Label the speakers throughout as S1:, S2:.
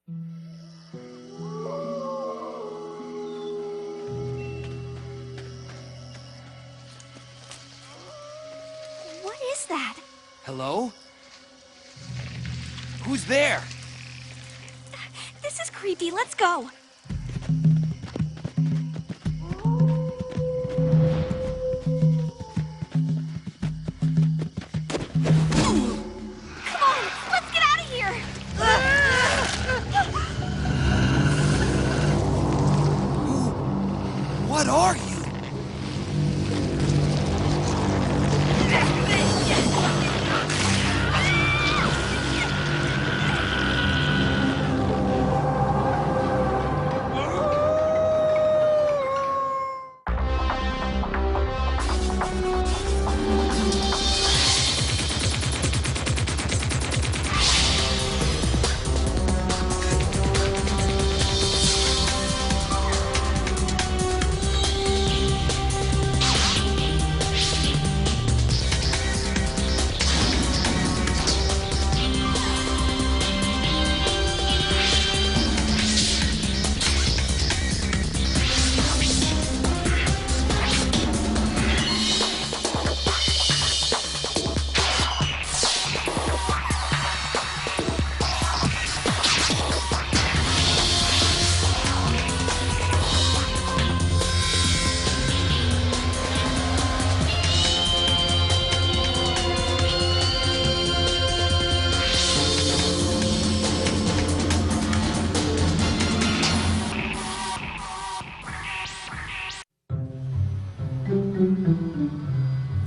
S1: What is that?
S2: Hello? Who's there?
S1: This is creepy. Let's go. Come on, let's get out of here.
S2: What are you?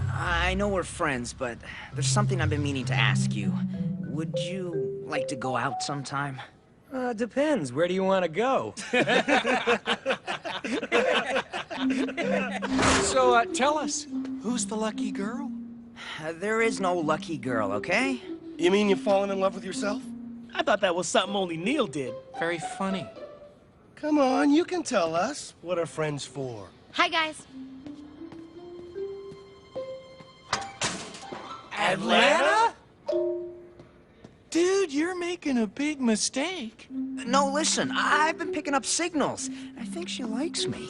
S3: I know we're friends, but there's something I've been meaning to ask you. Would you like to go out sometime?
S4: Depends. Where do you want to go? So, tell us, who's the lucky girl?
S3: There is no lucky girl, okay?
S5: You mean you've fallen in love with yourself?
S6: I thought that was something only Neil did.
S4: Very funny.
S5: Come on, you can tell us what are friends for.
S7: Hi, guys.
S4: Atlanta? Dude, you're making a big mistake.
S3: No, listen, I've been picking up signals. I think she likes me.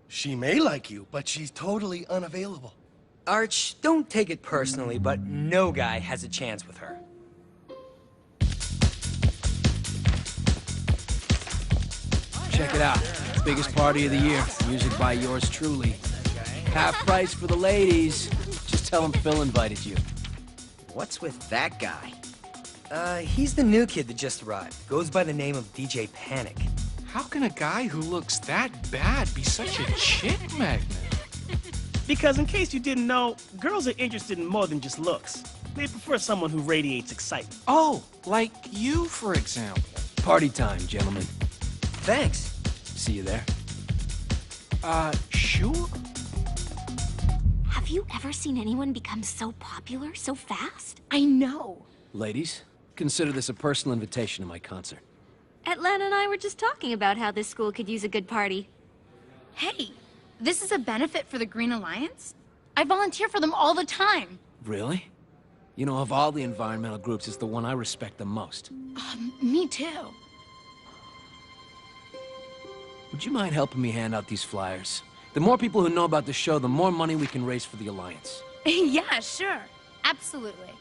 S5: She may like you, but she's totally unavailable.
S4: Arch, don't take it personally, but no guy has a chance with her.
S2: Check it out. Biggest party of the year. Music by yours truly. Half price for the ladies. Just tell them Phil invited you.
S3: What's with that guy?
S4: He's the new kid that just arrived. Goes by the name of DJ Panic.
S8: How can a guy who looks that bad be such a chick magnet?
S6: Because in case you didn't know, girls are interested in more than just looks. They prefer someone who radiates excitement.
S8: Oh, like you, for example.
S2: Party time, gentlemen.
S4: Thanks.
S2: See you there.
S8: Sure.
S1: Have you ever seen anyone become so popular so fast?
S7: I know.
S2: Ladies, consider this a personal invitation to my concert.
S1: Atlanta and I were just talking about how this school could use a good party.
S7: Hey, this is a benefit for the Green Alliance? I volunteer for them all the time.
S2: Really? You know, of all the environmental groups, it's the one I respect the most.
S7: Me too.
S2: Would you mind helping me hand out these flyers? The more people who know about the show, the more money we can raise for the Alliance.
S7: Yeah, sure. Absolutely.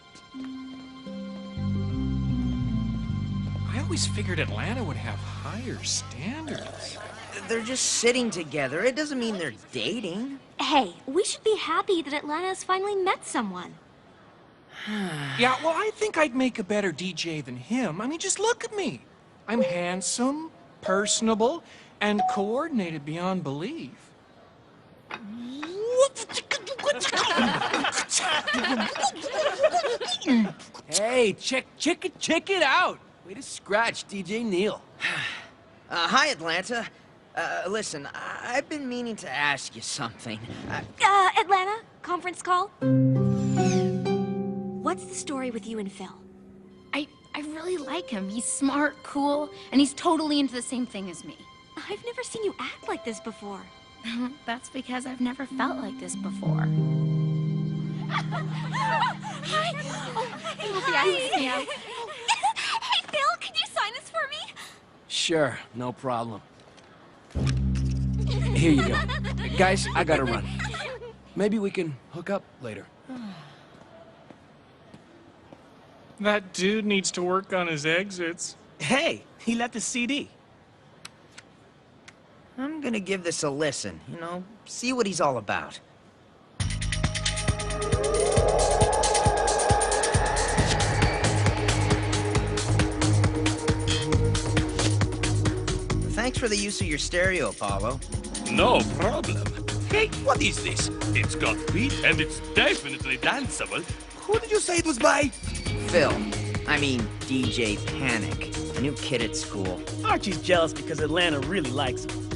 S8: I always figured Atlanta would have higher standards.
S3: They're just sitting together. It doesn't mean they're dating.
S1: Hey, we should be happy that Atlanta has finally met someone.
S8: Yeah, well, I think I'd make a better DJ than him. I mean, just look at me. I'm handsome, personable, and coordinated beyond belief.
S2: Hey, check it out! Way to scratch, DJ Neil.
S3: Hi, Atlanta. Listen, I've been meaning to ask you something.
S1: Atlanta, conference call? What's the story with you and Phil?
S7: I really like him. He's smart, cool, and he's totally into the same thing as me.
S1: I've never seen you act like this before.
S7: That's because I've never felt like this before.
S1: Hi! Oh, hey,
S7: Hi.
S1: Hey, Phil, can you
S2: Sure, no problem. Here you go. Guys, I gotta run. Maybe we can hook up later.
S8: That dude needs to work on his exits.
S6: Hey, he left a CD.
S3: I'm gonna give this a listen, you know, see what he's all about. Thanks for the use of your stereo, Apollo.
S9: No problem. Hey, what is this? It's got beat and it's definitely danceable. Who did you say it was by?
S3: Phil. I mean, DJ Panic. A new kid at school.
S6: Archie's jealous because Atlanta really likes him.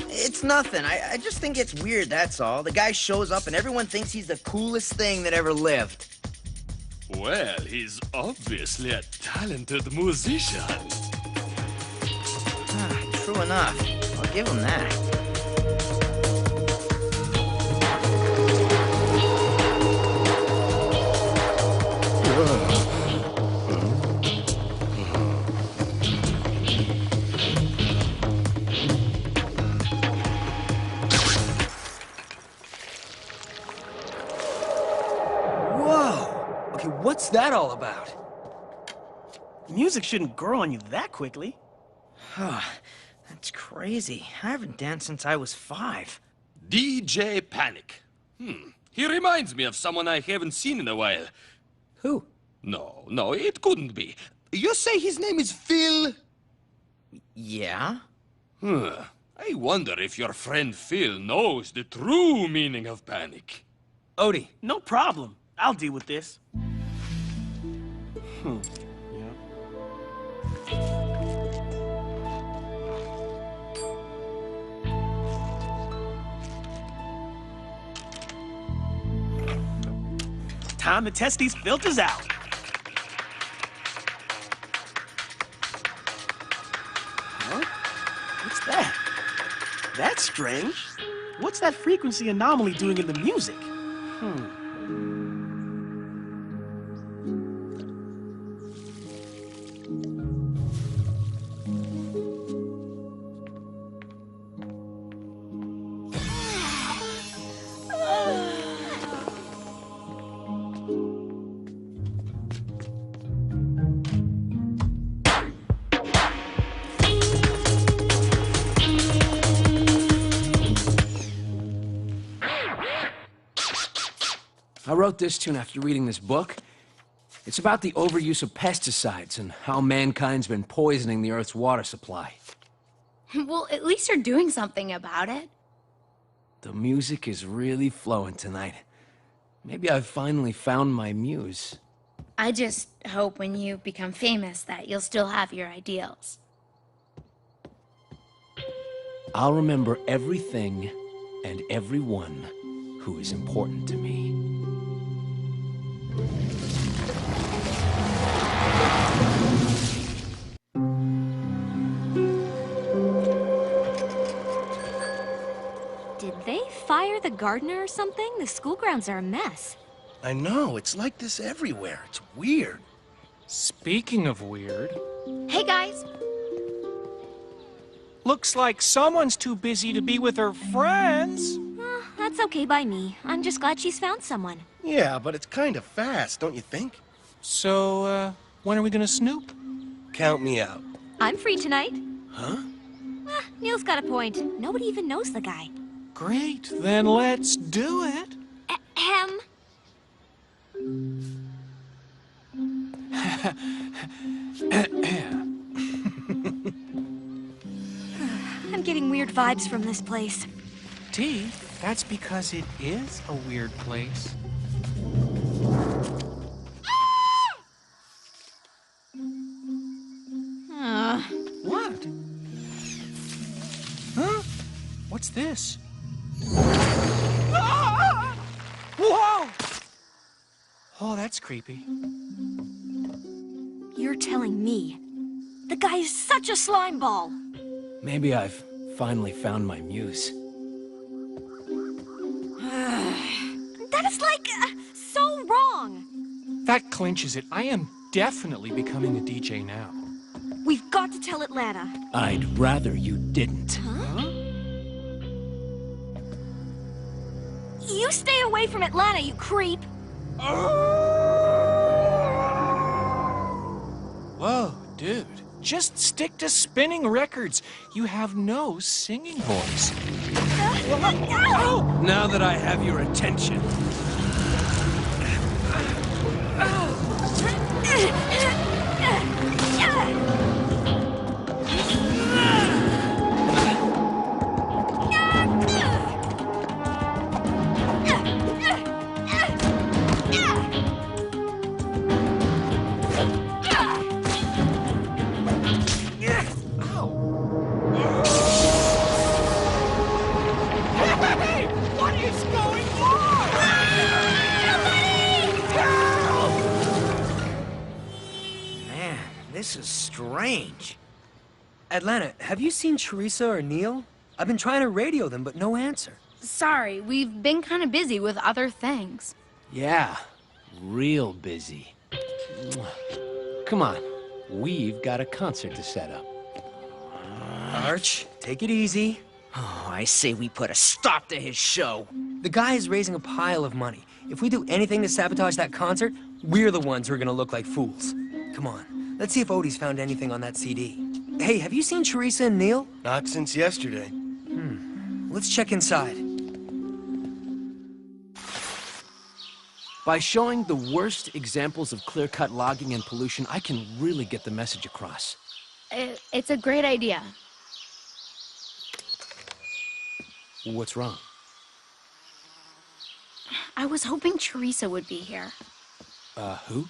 S3: It's nothing. I just think it's weird, that's all. The guy shows up and everyone thinks he's the coolest thing that ever lived.
S9: Well, he's obviously a talented musician.
S3: True enough. I'll give him that.
S4: Whoa! Okay, what's that all about?
S6: Music shouldn't grow on you that quickly.
S3: That's crazy. I haven't danced since I was 5.
S9: DJ Panic. He reminds me of someone I haven't seen in a while.
S3: Who?
S9: No, it couldn't be. You say his name is Phil?
S3: Yeah?
S9: I wonder if your friend Phil knows the true meaning of panic.
S4: Odie.
S6: No problem. I'll deal with this. Time to test these filters out. Huh? What's that? That's strange. What's that frequency anomaly doing in the music?
S2: I wrote this tune after reading this book. It's about the overuse of pesticides and how mankind's been poisoning the Earth's water supply.
S7: Well, at least you're doing something about it.
S2: The music is really flowing tonight. Maybe I've finally found my muse.
S7: I just hope when you become famous that you'll still have your ideals.
S2: I'll remember everything and everyone who is important to me.
S1: Did they fire the gardener or something? The school grounds are a mess.
S5: I know, it's like this everywhere. It's weird.
S8: Speaking of weird,
S7: Hey, guys.
S8: looks like someone's too busy to be with her friends.
S1: That's okay by me. I'm just glad she's found someone.
S5: Yeah, but it's kind of fast, don't you think?
S8: So, when are we gonna snoop?
S5: Count me out.
S1: I'm free tonight.
S5: Huh?
S1: Neil's got a point. Nobody even knows the guy.
S8: Great, then let's do it.
S1: Ahem. I'm getting weird vibes from this place.
S8: T, that's because it is a weird place. What? Huh? What's this? Ah! Whoa! Oh, that's creepy.
S1: You're telling me the guy is such a slime ball.
S2: Maybe I've finally found my muse.
S1: That is like so wrong.
S8: That clinches it. I am definitely becoming a DJ now.
S1: We've got to tell Atlanta.
S2: I'd rather you didn't.
S1: Huh? You stay away from Atlanta, you creep!
S8: Whoa, dude. Just stick to spinning records. You have no singing voice.
S2: Now that I have your attention.
S3: This is strange.
S4: Atlanta, have you seen Theresa or Neil? I've been trying to radio them, but no answer.
S7: Sorry, we've been kind of busy with other things.
S2: Yeah, real busy. Come on, we've got a concert to set up.
S4: Arch, take it easy.
S3: Oh, I say we put a stop to his show.
S4: The guy is raising a pile of money. If we do anything to sabotage that concert, we're the ones who are gonna look like fools. Come on, let's see if Odie's found anything on that CD. Hey, have you seen Theresa and Neil?
S5: Not since yesterday.
S4: Let's check inside.
S2: By showing the worst examples of clear-cut logging and pollution, I can really get the message across.
S7: It's a great idea.
S2: What's wrong?
S7: I was hoping Theresa would be here.
S2: Who?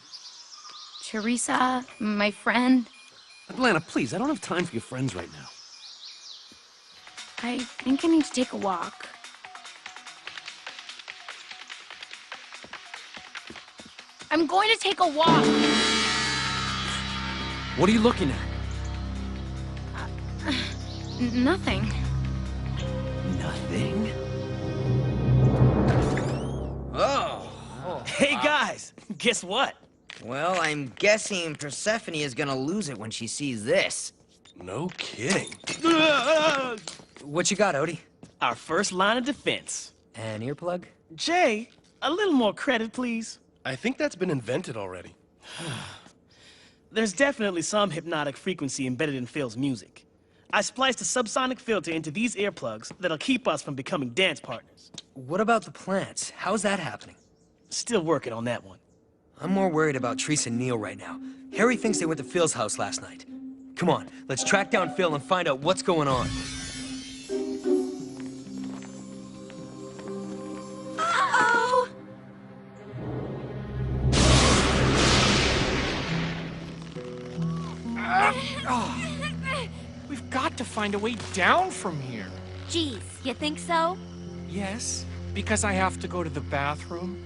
S7: Theresa, my friend.
S2: Atlanta, please, I don't have time for your friends right now.
S7: I think I need to take a walk. I'm going to take a walk.
S2: What are you looking at?
S7: Nothing.
S2: Nothing?
S3: Oh.
S6: Hey guys, guess what?
S3: Well, I'm guessing Persephone is gonna lose it when she sees this.
S5: No kidding.
S4: What you got, Odie?
S6: Our first line of defense.
S4: An earplug?
S6: Jay, a little more credit, please.
S5: I think that's been invented already.
S6: There's definitely some hypnotic frequency embedded in Phil's music. I spliced a subsonic filter into these earplugs that'll keep us from becoming dance partners.
S4: What about the plants? How's that happening?
S6: Still working on that one.
S4: I'm more worried about Theresa and Neil right now. Harry thinks they went to Phil's house last night. Come on, let's track down Phil and find out what's going on.
S1: Uh-oh!
S8: We've got to find a way down from here.
S1: Geez, you think so?
S8: Yes, because I have to go to the bathroom.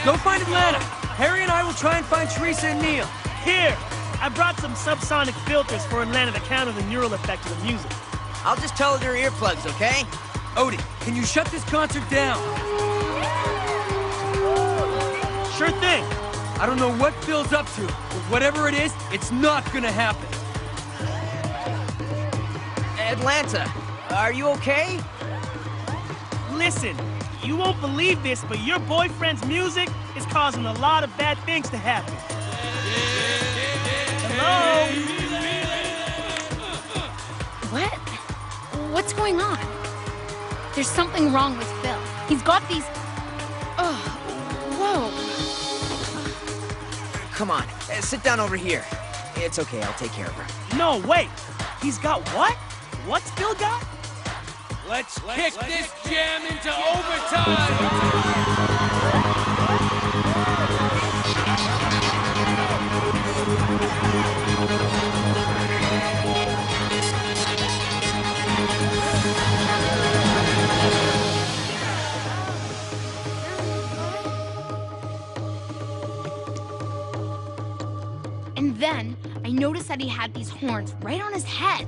S4: Go find Atlanta! Harry and I will try and find Theresa and Neil.
S6: Here! I brought some subsonic filters for Atlanta to counter the neural effect of the music.
S3: I'll just tell her they're earplugs, okay?
S4: Odie, can you shut this concert down?
S6: Sure thing.
S4: I don't know what Phil's up to, but whatever it is, it's not gonna happen.
S3: Atlanta, are you okay?
S6: Listen, you won't believe this, but your boyfriend's music is causing a lot of bad things to happen. Hello?
S7: What? What's going on? There's something wrong with Phil. He's got these... Oh, whoa.
S3: Come on, sit down over here. It's okay, I'll take care of her.
S6: No, wait. He's got what? What's Phil got?
S2: Let's kick this jam into overtime!
S7: And then I noticed that he had these horns right on his head.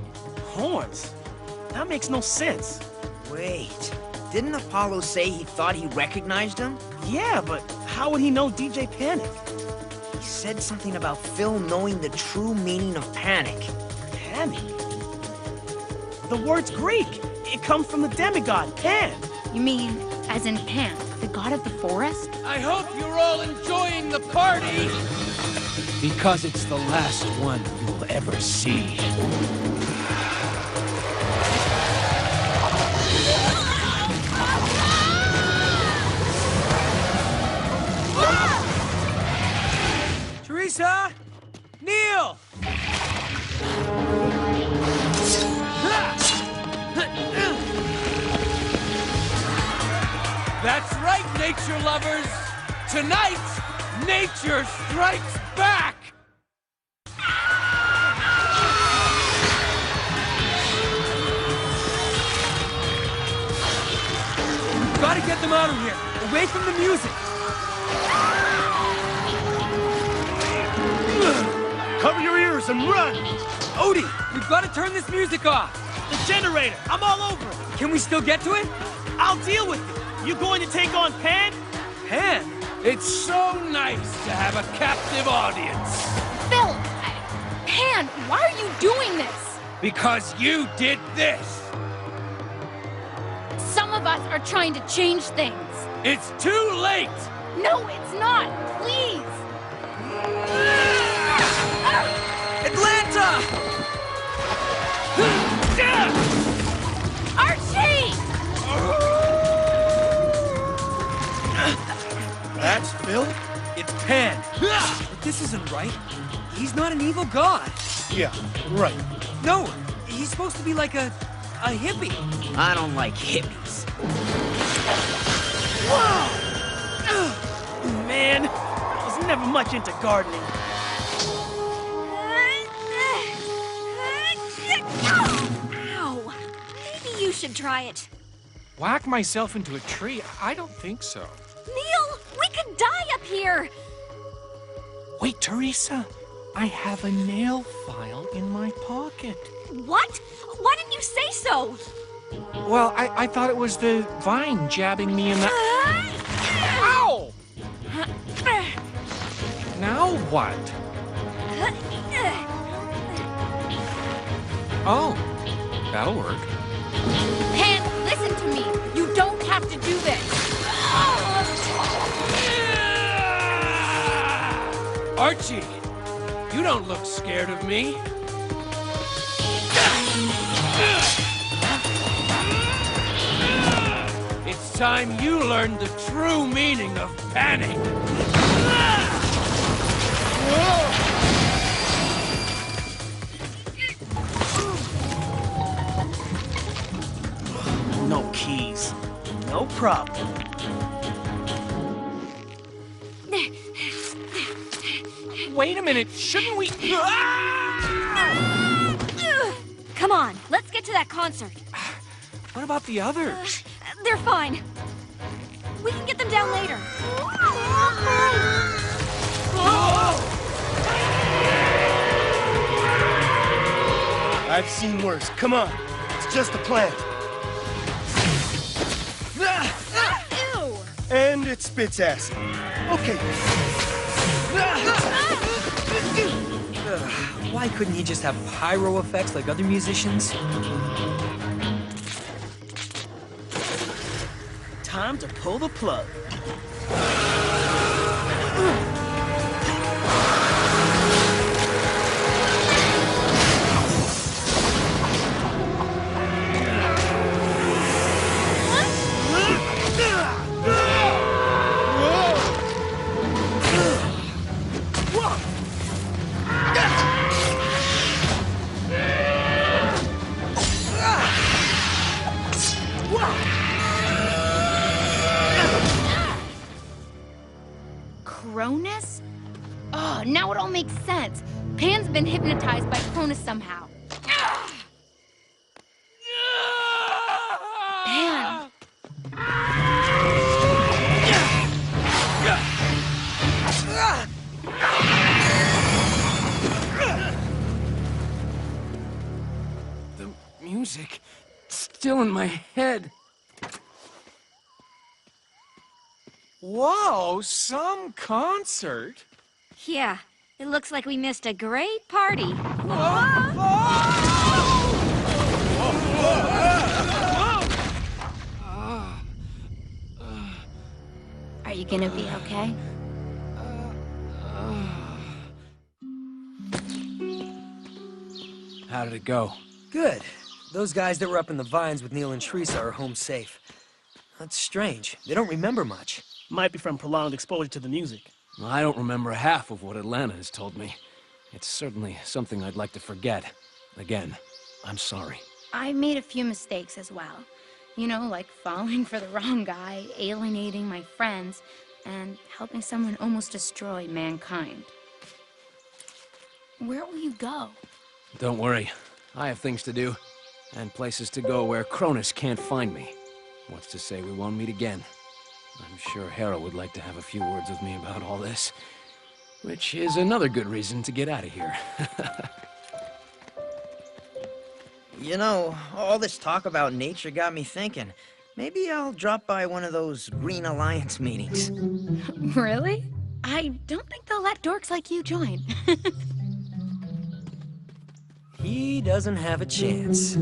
S6: Horns? That makes no sense.
S3: Wait, didn't Apollo say he thought he recognized him?
S6: Yeah, but how would he know DJ Panic?
S3: He said something about Phil knowing the true meaning of panic.
S6: Panic? The word's Greek. It comes from the demigod, Pan.
S7: You mean as in Pan, the god of the forest?
S2: I hope you're all enjoying the party! Because it's the last one you'll ever see.
S4: Teresa! Neil!
S2: That's right, nature lovers! Tonight, nature strikes back!
S4: Gotta get them out of here, away from the music.
S5: Cover your ears and run!
S4: Odie, we've got to turn this music off.
S6: The generator! I'm all over it!
S4: Can we still get to it?
S6: I'll deal with it! You going to take on Pan?
S4: Pan?
S2: It's so nice to have a captive audience.
S7: Phil! Pan, why are you doing this?
S2: Because you did this.
S7: Some of us are trying to change things.
S2: It's too late.
S7: No, it's not! Please!
S4: Atlanta!
S7: Archie!
S5: That's Phil?
S4: It's Pan. But this isn't right. He's not an evil god.
S5: Yeah, right.
S4: No, he's supposed to be like a hippie.
S3: I don't like hippies.
S6: Man, I was never much into gardening.
S1: Ow! Maybe you should try it.
S8: Whack myself into a tree? I don't think so.
S1: Neil, we could die up here!
S8: Wait, Teresa. I have a nail file in my pocket.
S1: What? Why didn't you say so?
S8: Well, I thought it was the vine jabbing me in the... Ow! Now what? Oh, that'll work.
S7: Pan, listen to me. You don't have to do this.
S2: Archie, you don't look scared of me. It's time you learned the true meaning of panic.
S6: No keys. No problem.
S8: Wait a minute, shouldn't we...
S1: Come on, let's get to that concert.
S8: What about the others?
S1: They're fine. We can get them down later.
S5: I've seen worse. Come on. It's just a plant.
S1: Ew!
S5: And it spits acid. Okay.
S4: Why couldn't he just have pyro effects like other musicians?
S6: Time to pull the plug.
S7: Cronus? Oh, now it all makes sense. Pan's been hypnotized by Cronus somehow. Pan.
S2: in my head.
S8: Whoa, some concert.
S1: Yeah, it looks like we missed a great party.
S7: Are you gonna be okay?
S2: How did it go?
S4: Good. Those guys that were up in the vines with Neil and Teresa are home safe. That's strange. They don't remember much.
S6: Might be from prolonged exposure to the music.
S2: I don't remember half of what Atlanta has told me. It's certainly something I'd like to forget. Again, I'm sorry.
S7: I made a few mistakes as well. You know, like falling for the wrong guy, alienating my friends, and helping someone almost destroy mankind. Where will you go?
S2: Don't worry. I have things to do, and places to go where Cronus can't find me. What's to say we won't meet again? I'm sure Hera would like to have a few words with me about all this. Which is another good reason to get out of here.
S3: You know, all this talk about nature got me thinking. Maybe I'll drop by one of those Green Alliance meetings.
S7: Really? I don't think they'll let dorks like you join.
S4: He doesn't have a chance.